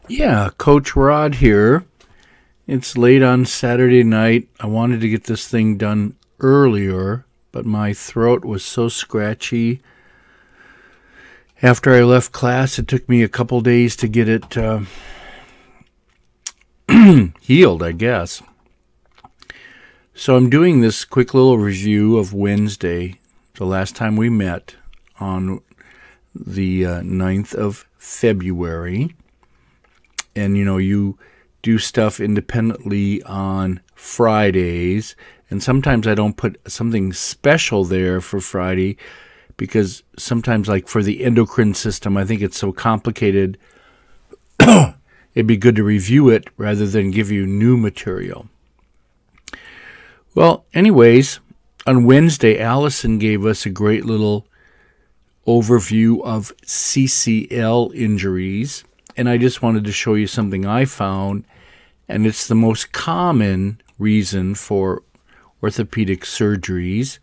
Yeah, Coach Rod here. It's late on Saturday night. I wanted to get this thing done earlier, but my throat was so scratchy. After I left class, it took me a couple days to get it healed, I guess. So I'm doing this quick little review of Wednesday, the last time we met on the 9th of February. And, you do stuff independently on Fridays. And sometimes I don't put something special there for Friday because sometimes, like for the endocrine system, I think it's so complicated. It'd be good to review it rather than give you new material. Well, anyways, on Wednesday, Allison gave us a great little overview of CCL injuries. And I just wanted to show you something I found, and it's the most common reason for orthopedic surgeries.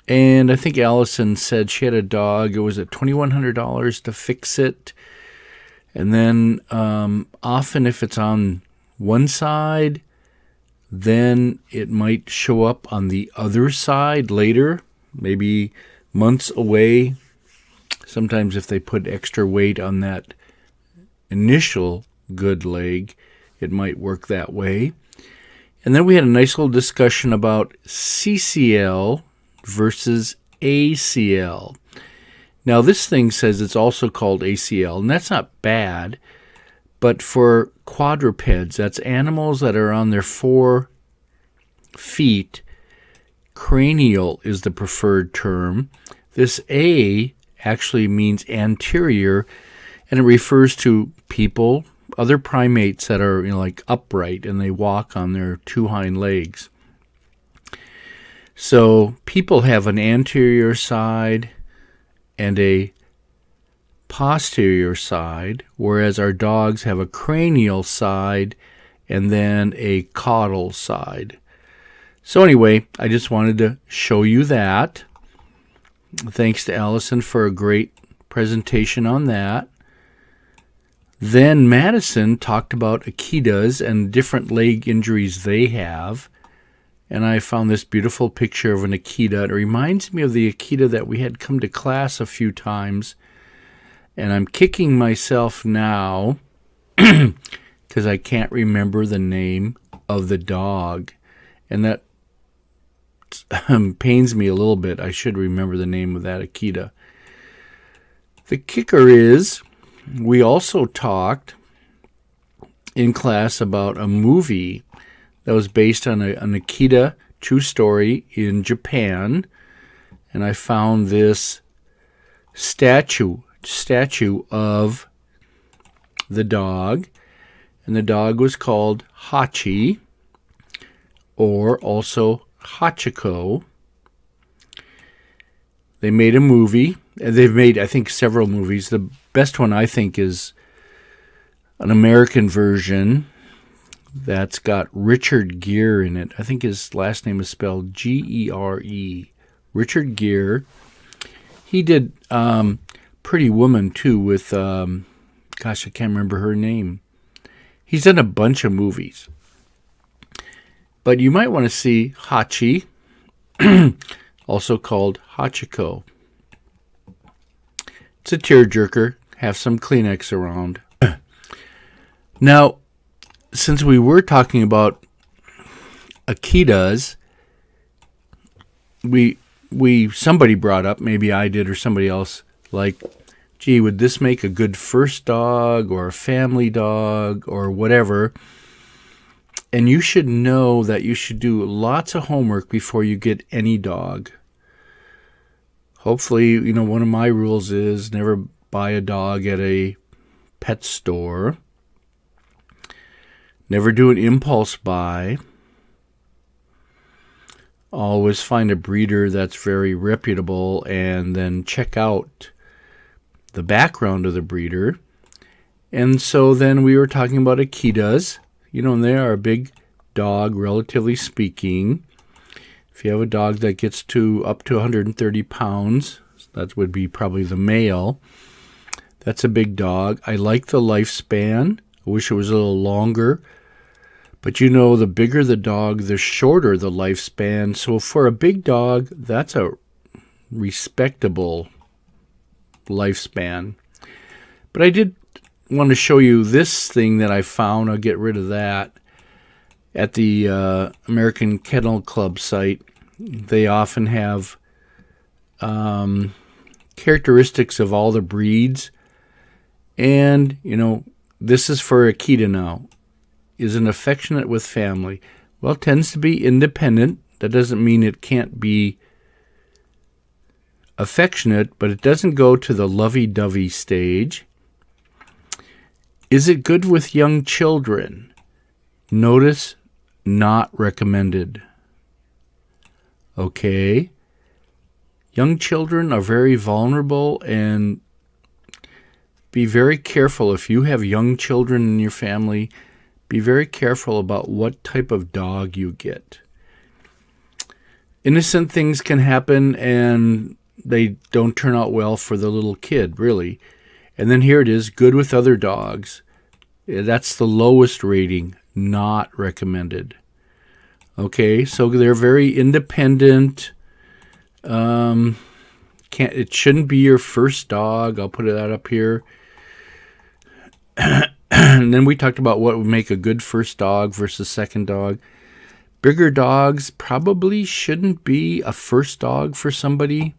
And I think Allison said she had a dog. It was at $2,100 to fix it. And then often if it's on one side, then it might show up on the other side later, maybe months away. Sometimes if they put extra weight on that initial good leg, it might work that way. And then we had a nice little discussion about CCL versus ACL. Now this thing says it's also called ACL, and that's not bad, but for quadrupeds, that's animals that are on their 4 feet, cranial is the preferred term. This A actually means anterior, and it refers to people, other primates that are like upright and they walk on their 2 hind legs. So people have an anterior side and a posterior side, whereas our dogs have a cranial side and then a caudal side. So anyway, I just wanted to show you that. Thanks to Allison for a great presentation on that. Then Madison talked about Akitas and different leg injuries they have. And I found this beautiful picture of an Akita. It reminds me of the Akita that we had come to class a few times. And I'm kicking myself now because I can't remember the name of the dog. And that pains me a little bit. I should remember the name of that Akita. The kicker is, we also talked in class about a movie that was based on an Akita true story in Japan, and I found this statue of the dog, and the dog was called Hachi, or also Hachiko. They made a movie. They've made, I think, several movies. The best one, I think, is an American version that's got Richard Gere in it. I think his last name is spelled Gere. Richard Gere. He did Pretty Woman, too, with, I can't remember her name. He's done a bunch of movies. But you might want to see Hachi, also called Hachiko. It's a tearjerker. Have some Kleenex around. Now, since we were talking about Akitas, somebody brought up, maybe I did or somebody else, like, gee, would this make a good first dog or a family dog or whatever? And you should know that you should do lots of homework before you get any dog. Hopefully, one of my rules is never buy a dog at a pet store. Never do an impulse buy. Always find a breeder that's very reputable and then check out the background of the breeder. And so then we were talking about Akitas. And they are a big dog, relatively speaking. If you have a dog that gets up to 130 pounds, that would be probably the male, That's a big dog. I like the lifespan. I wish it was a little longer. But you know, the bigger the dog, the shorter the lifespan. So for a big dog, that's a respectable lifespan. But I did want to show you this thing that I found. I'll get rid of that. At the American Kennel Club site, they often have characteristics of all the breeds. And, you know, this is for Akita now. Is an affectionate with family. Well, it tends to be independent. That doesn't mean it can't be affectionate, but it doesn't go to the lovey-dovey stage. Is it good with young children? Notice, not recommended. Okay. Young children are very vulnerable, and be very careful if you have young children in your family. Be very careful about what type of dog you get. Innocent things can happen, and they don't turn out well for the little kid, really. And then here it is, good with other dogs. That's the lowest rating, not recommended. Okay, so they're very independent. It shouldn't be your first dog. I'll put that up here. And then we talked about what would make a good first dog versus second dog. Bigger dogs probably shouldn't be a first dog for somebody.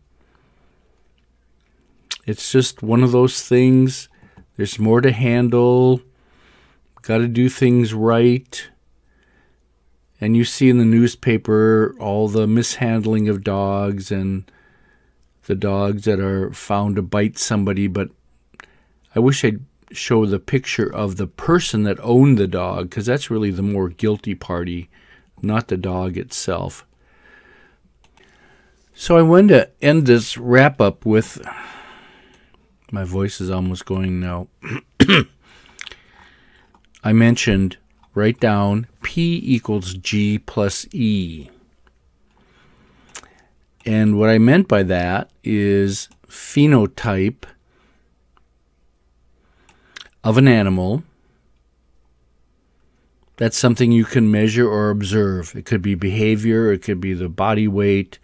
It's just one of those things. There's more to handle. Got to do things right. And you see in the newspaper all the mishandling of dogs and the dogs that are found to bite somebody. But I wish I'd show the picture of the person that owned the dog, because that's really the more guilty party, not the dog itself. So I wanted to end this wrap-up with, my voice is almost going now. I mentioned, write down P equals G plus E. And what I meant by that is phenotype of an animal. That's something you can measure or observe. It could be behavior, it could be the body weight,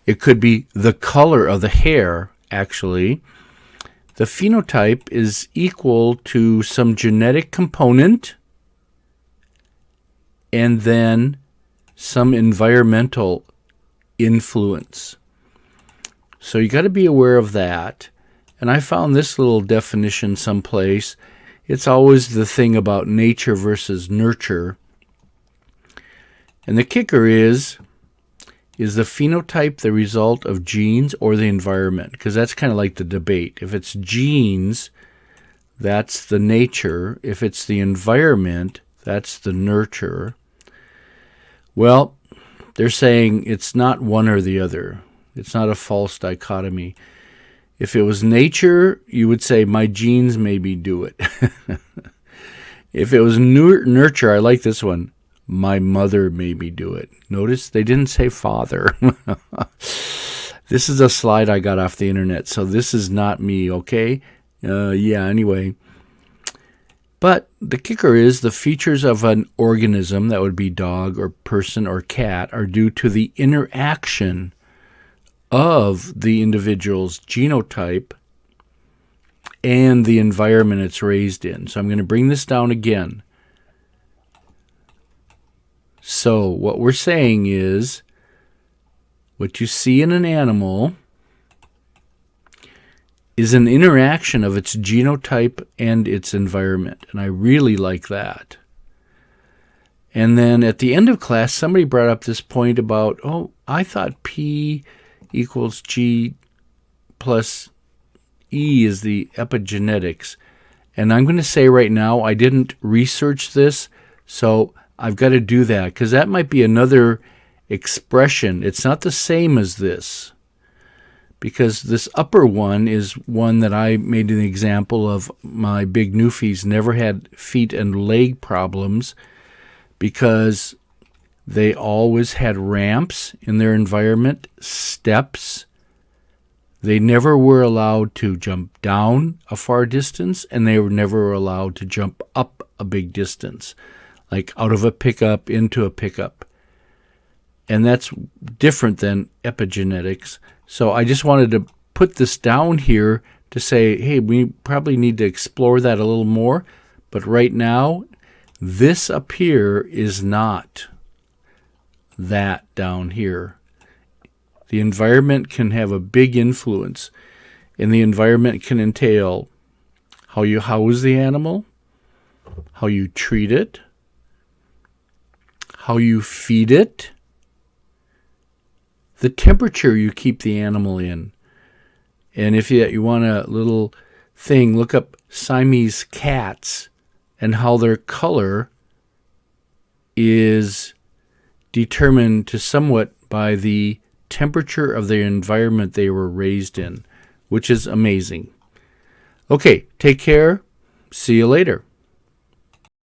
it could be the color of the hair, actually. The phenotype is equal to some genetic component and then some environmental influence. So you got to be aware of that. And I found this little definition someplace. It's always the thing about nature versus nurture. And the kicker is the phenotype the result of genes or the environment? Because that's kind of like the debate. If it's genes, that's the nature. If it's the environment, that's the nurture. Well, they're saying it's not one or the other. It's not a false dichotomy. If it was nature, you would say, my genes maybe do it. If it was nurture, I like this one, my mother maybe do it. Notice they didn't say father. This is a slide I got off the internet, so this is not me, okay? Anyway. But the kicker is the features of an organism, that would be dog or person or cat, are due to the interaction of the individual's genotype and the environment it's raised in. So I'm going to bring this down again. So what we're saying is what you see in an animal is an interaction of its genotype and its environment. And I really like that. And then at the end of class, somebody brought up this point about, I thought P equals G plus E is the epigenetics. And I'm going to say right now, I didn't research this, so I've got to do that, because that might be another expression. It's not the same as this, because this upper one is one that I made an example of. My big Newfies never had feet and leg problems because they always had ramps in their environment, steps, They never were allowed to jump down a far distance, and they were never allowed to jump up a big distance, like out of a pickup into a pickup. And that's different than epigenetics. So I just wanted to put this down here to say, hey, we probably need to explore that a little more. But right now, this up here is not that down here. The environment can have a big influence, and the environment can entail how you house the animal, how you treat it, how you feed it, the temperature you keep the animal in. And if you want a little thing, look up Siamese cats and how their color is determined to somewhat by the temperature of the environment they were raised in, which is amazing. Okay, take care. See you later.